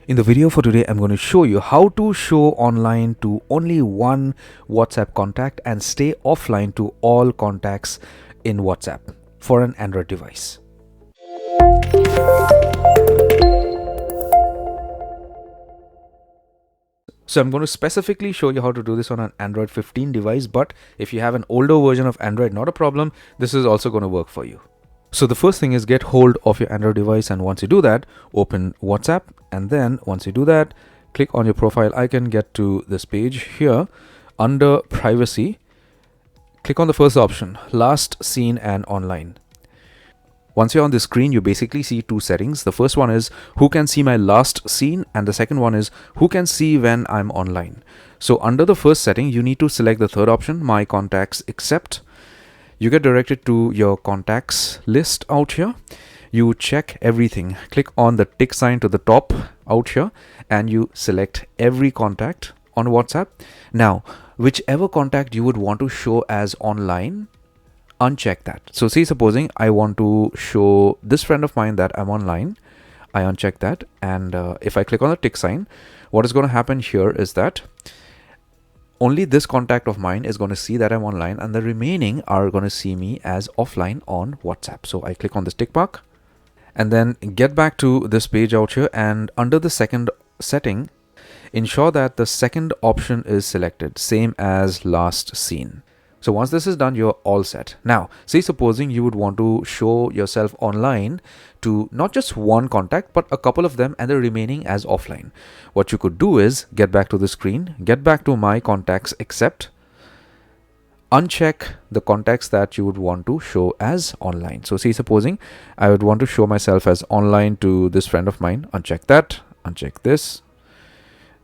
In the video for today, I'm going to show you how to show online to only one WhatsApp contact and stay offline to all contacts in WhatsApp for an Android device. So I'm going to specifically show you how to do this on an Android 15 device, but if you have an older version of Android, not a problem. This is also going to work for you. So the first thing is get hold of your Android device, and once you do that, open WhatsApp, and then once you do that, click on your profile icon, get to this page here. Under privacy, click on the first option, last seen and online. Once you're on the screen, you basically see two settings. The first one is who can see my last seen, and the second one is who can see when I'm online. So under the first setting, you need to select the third option, my contacts except. You get directed to your contacts list out here. You check everything. Click on the tick sign to the top out here and you select every contact on WhatsApp. Now, whichever contact you would want to show as online, uncheck that. So see, supposing I want to show this friend of mine that I'm online, I uncheck that. And if I click on the tick sign, what is going to happen here is that only this contact of mine is going to see that I'm online, and the remaining are going to see me as offline on WhatsApp. So I click on this tick mark and then get back to this page out here, and under the second setting, ensure that the second option is selected, same as last seen. So once this is done, you're all set. Now, say supposing you would want to show yourself online to not just one contact, but a couple of them and the remaining as offline. What you could do is get back to the screen, get back to my contacts except, uncheck the contacts that you would want to show as online. So say supposing I would want to show myself as online to this friend of mine, uncheck that, uncheck this,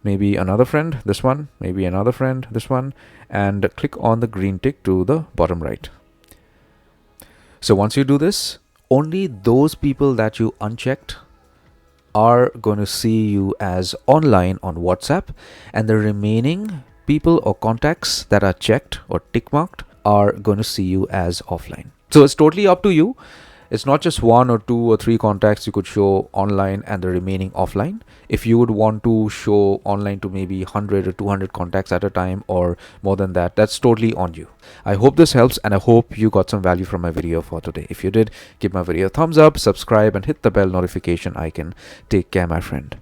maybe another friend, this one, maybe another friend, this one, and click on the green tick to the bottom right. So once you do this, only those people that you unchecked are going to see you as online on WhatsApp, and the remaining people or contacts that are checked or tick marked are going to see you as offline. So it's totally up to you. It's not just one or two or three contacts you could show online and the remaining offline. If you would want to show online to maybe 100 or 200 contacts at a time or more than that, that's totally on you. I hope this helps, and I hope you got some value from my video for today. If you did, give my video a thumbs up, subscribe, and hit the bell notification icon. Take care, my friend.